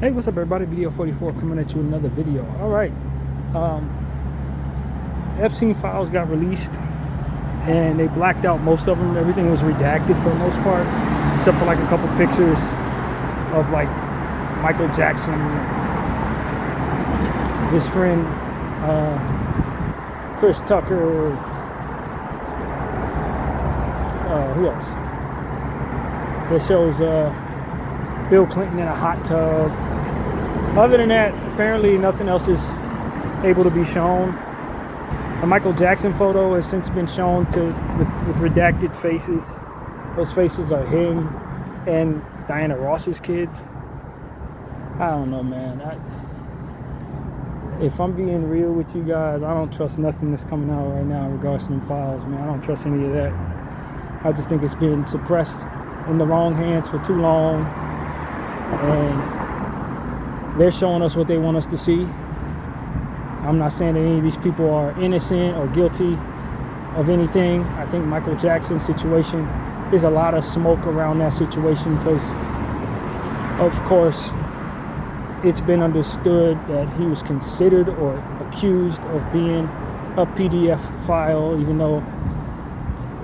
Hey, what's up, everybody? Bdf 44 coming at you with another video. All right, Epstein files got released, and they blacked out most of them. Everything was redacted for the most part, except for like a couple pictures of like Michael Jackson, his friend Chris Tucker. Who else? It shows Bill Clinton in a hot tub. Other than that, apparently nothing else is able to be shown. The Michael Jackson photo has since been shown with redacted faces. Those faces are him and Diana Ross's kids. I don't know, man. If I'm being real with you guys, I don't trust nothing that's coming out right now in regards to them files, man. I don't trust any of that. I just think it's been suppressed in the wrong hands for too long, and they're showing us what they want us to see. I'm not saying that any of these people are innocent or guilty of anything. I think Michael Jackson's situation, there's a lot of smoke around that situation because, of course, it's been understood that he was considered or accused of being a PDF file, even though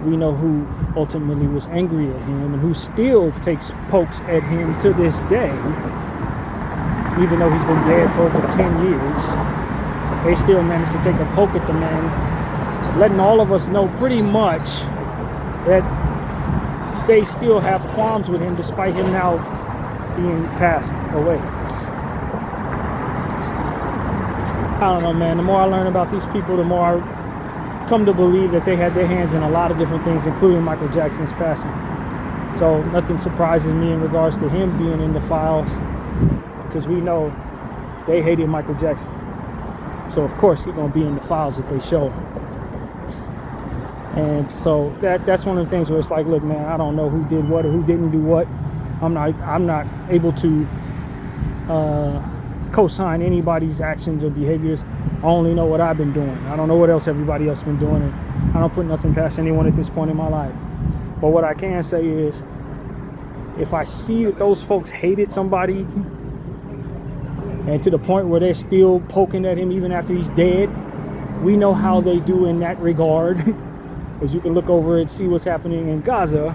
we know who ultimately was angry at him and who still takes pokes at him to this day. Even though he's been dead for over 10 years, they still managed to take a poke at the man, letting all of us know pretty much that they still have qualms with him despite him now being passed away. I don't know, man. The more I learn about these people, the more I come to believe that they had their hands in a lot of different things, including Michael Jackson's passing. So nothing surprises me in regards to him being in the files, because we know they hated Michael Jackson. So of course he's gonna be in the files that they show. And so that's one of the things where it's like, look, man, I don't know who did what or who didn't do what. I'm not able to co-sign anybody's actions or behaviors. I only know what I've been doing. I don't know what else everybody else been doing, and I don't put nothing past anyone at this point in my life. But what I can say is, if I see that those folks hated somebody, and to the point where they're still poking at him even after he's dead, we know how they do in that regard. Because you can look over and see what's happening in Gaza,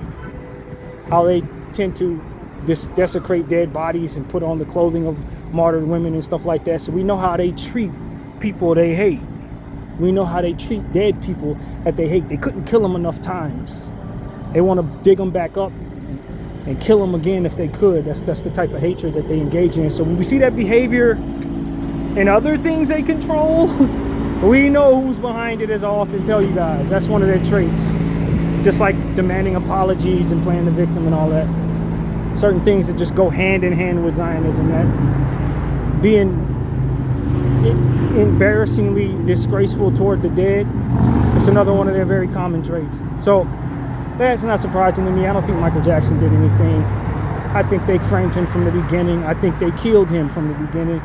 how they tend to desecrate dead bodies and put on the clothing of martyred women and stuff like that. So we know how they treat people they hate. We know how they treat dead people that they hate. They couldn't kill them enough times. They want to dig them back up and kill them again if they could. That's the type of hatred that they engage in. So when we see that behavior in other things they control, we know who's behind it, as I often tell you guys. That's one of their traits. Just like demanding apologies and playing the victim and all that. Certain things that just go hand in hand with Zionism. That being embarrassingly disgraceful toward the dead, it's another one of their very common traits. So that's not surprising to me. I don't think Michael Jackson did anything. I think they framed him from the beginning. I think they killed him from the beginning.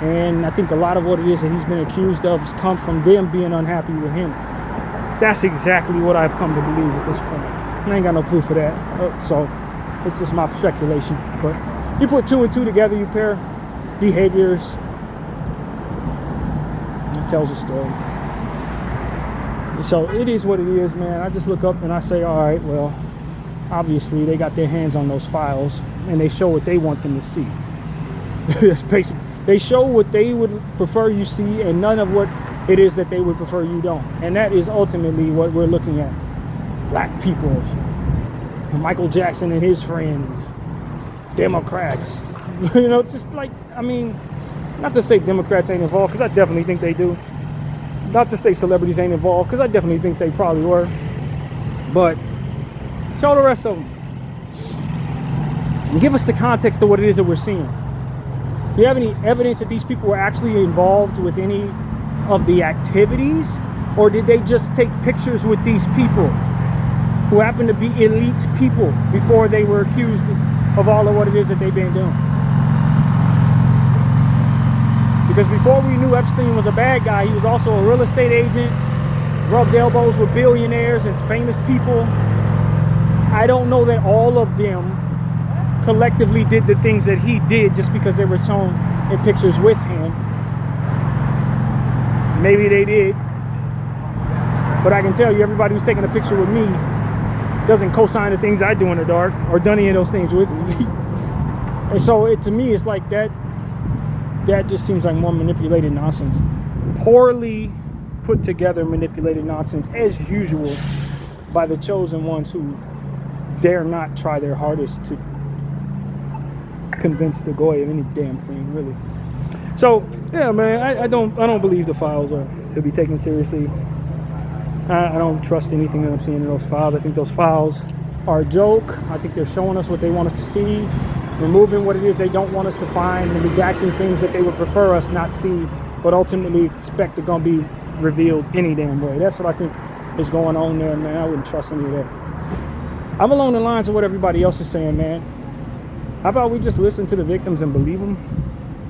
And I think a lot of what it is that he's been accused of has come from them being unhappy with him. That's exactly what I've come to believe at this point. I ain't got no proof of that. So it's just my speculation. But you put two and two together, you pair behaviors, it tells a story. So it is what it is, man. I just look up and I say, all right, well, obviously they got their hands on those files and they show what they want them to see. That's basic. They show what they would prefer you see and none of what it is that they would prefer you don't. And that is ultimately what we're looking at. Black people, and Michael Jackson and his friends, Democrats. You know, just like, I mean, not to say Democrats ain't involved, because I definitely think they do. Not to say celebrities ain't involved, because I definitely think they probably were. But show the rest of them. And give us the context of what it is that we're seeing. Do you have any evidence that these people were actually involved with any of the activities? Or did they just take pictures with these people who happen to be elite people before they were accused of all of what it is that they've been doing? Because before we knew Epstein was a bad guy, he was also a real estate agent, rubbed elbows with billionaires and famous people. I don't know that all of them collectively did the things that he did just because they were shown in pictures with him. Maybe they did. But I can tell you, everybody who's taking a picture with me doesn't co-sign the things I do in the dark or done any of those things with me. And so to me, it's like that just seems like more manipulated nonsense. Poorly put together manipulated nonsense, as usual, by the chosen ones who dare not try their hardest to convince the goy of any damn thing, really. So yeah, man, I don't believe the files are to be taken seriously. I don't trust anything that I'm seeing in those files. I think those files are a joke. I think they're showing us what they want us to see, removing what it is they don't want us to find, and redacting things that they would prefer us not see, but ultimately expect are going to be revealed any damn way. That's what I think is going on there, man. I wouldn't trust any of that. I'm along the lines of what everybody else is saying, man. How about we just listen to the victims and believe them?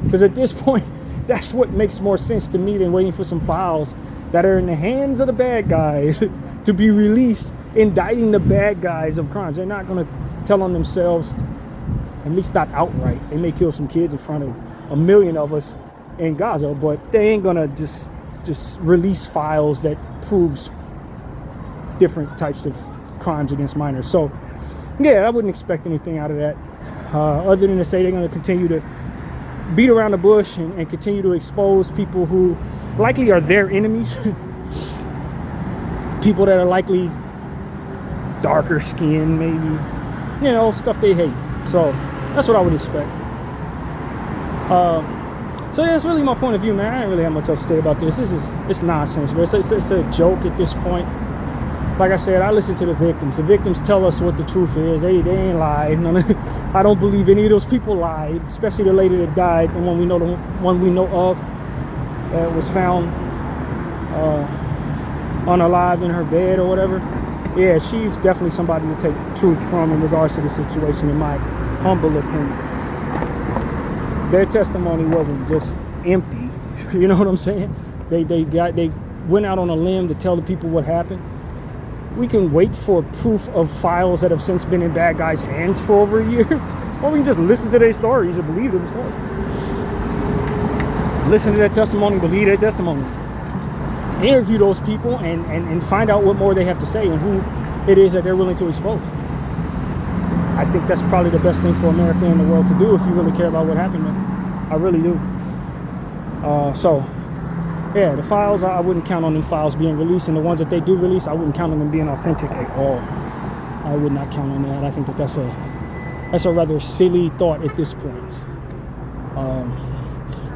Because at this point, that's what makes more sense to me than waiting for some files that are in the hands of the bad guys to be released, indicting the bad guys of crimes. They're not going to tell on themselves, at least not outright. They may kill some kids in front of a million of us in Gaza, but they ain't going to just release files that proves different types of crimes against minors. So yeah, I wouldn't expect anything out of that, other than to say they're going to continue to beat around the bush and continue to expose people who likely are their enemies. People that are likely darker skinned, maybe, stuff they hate. So that's what I would expect. So yeah, that's really my point of view, man. I don't really have much else to say about this. It's nonsense, but it's a joke at this point. Like I said, I listen to the victims. The victims tell us what the truth is. They ain't lied. I don't believe any of those people lied, especially the lady that died, the one we know of, was found unalive in her bed or whatever. Yeah, she's definitely somebody to take truth from in regards to the situation, in my humble opinion. Their testimony wasn't just empty. You know what I'm saying? They went out on a limb to tell the people what happened. We can wait for proof of files that have since been in bad guys' hands for over a year, or we can just listen to their stories and believe their story. Listen to their testimony, believe their testimony. Interview those people and find out what more they have to say and who it is that they're willing to expose. I think that's probably the best thing for America and the world to do if you really care about what happened, man. I really do. So yeah, the files, I wouldn't count on them files being released, and the ones that they do release, I wouldn't count on them being authentic at all. I would not count on that. I think that's a rather silly thought at this point.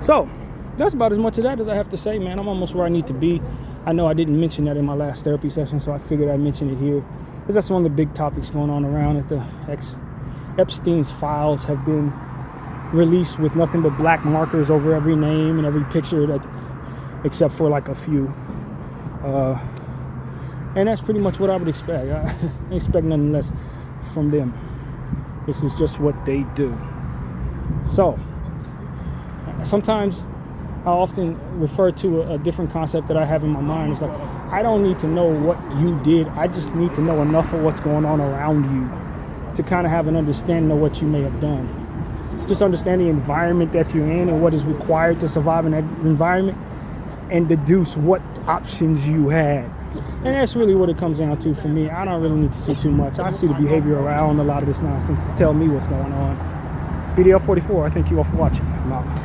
So that's about as much of that as I have to say, man. I'm almost where I need to be. I know I didn't mention that in my last therapy session, so I figured I'd mention it here, because that's one of the big topics going on around, that the Epstein's files have been released with nothing but black markers over every name and every picture, that except for like a few, and that's pretty much what I would expect. I expect nothing less from them. This is just what they do. So sometimes I often refer to a different concept that I have in my mind. It's like, I don't need to know what you did. I just need to know enough of what's going on around you to kind of have an understanding of what you may have done. Just understand the environment that you're in and what is required to survive in that environment, and deduce what options you had. And that's really what it comes down to for me. I don't really need to see too much. I see the behavior around a lot of this nonsense to tell me what's going on. Bdf 44, I thank you all for watching. I'm out.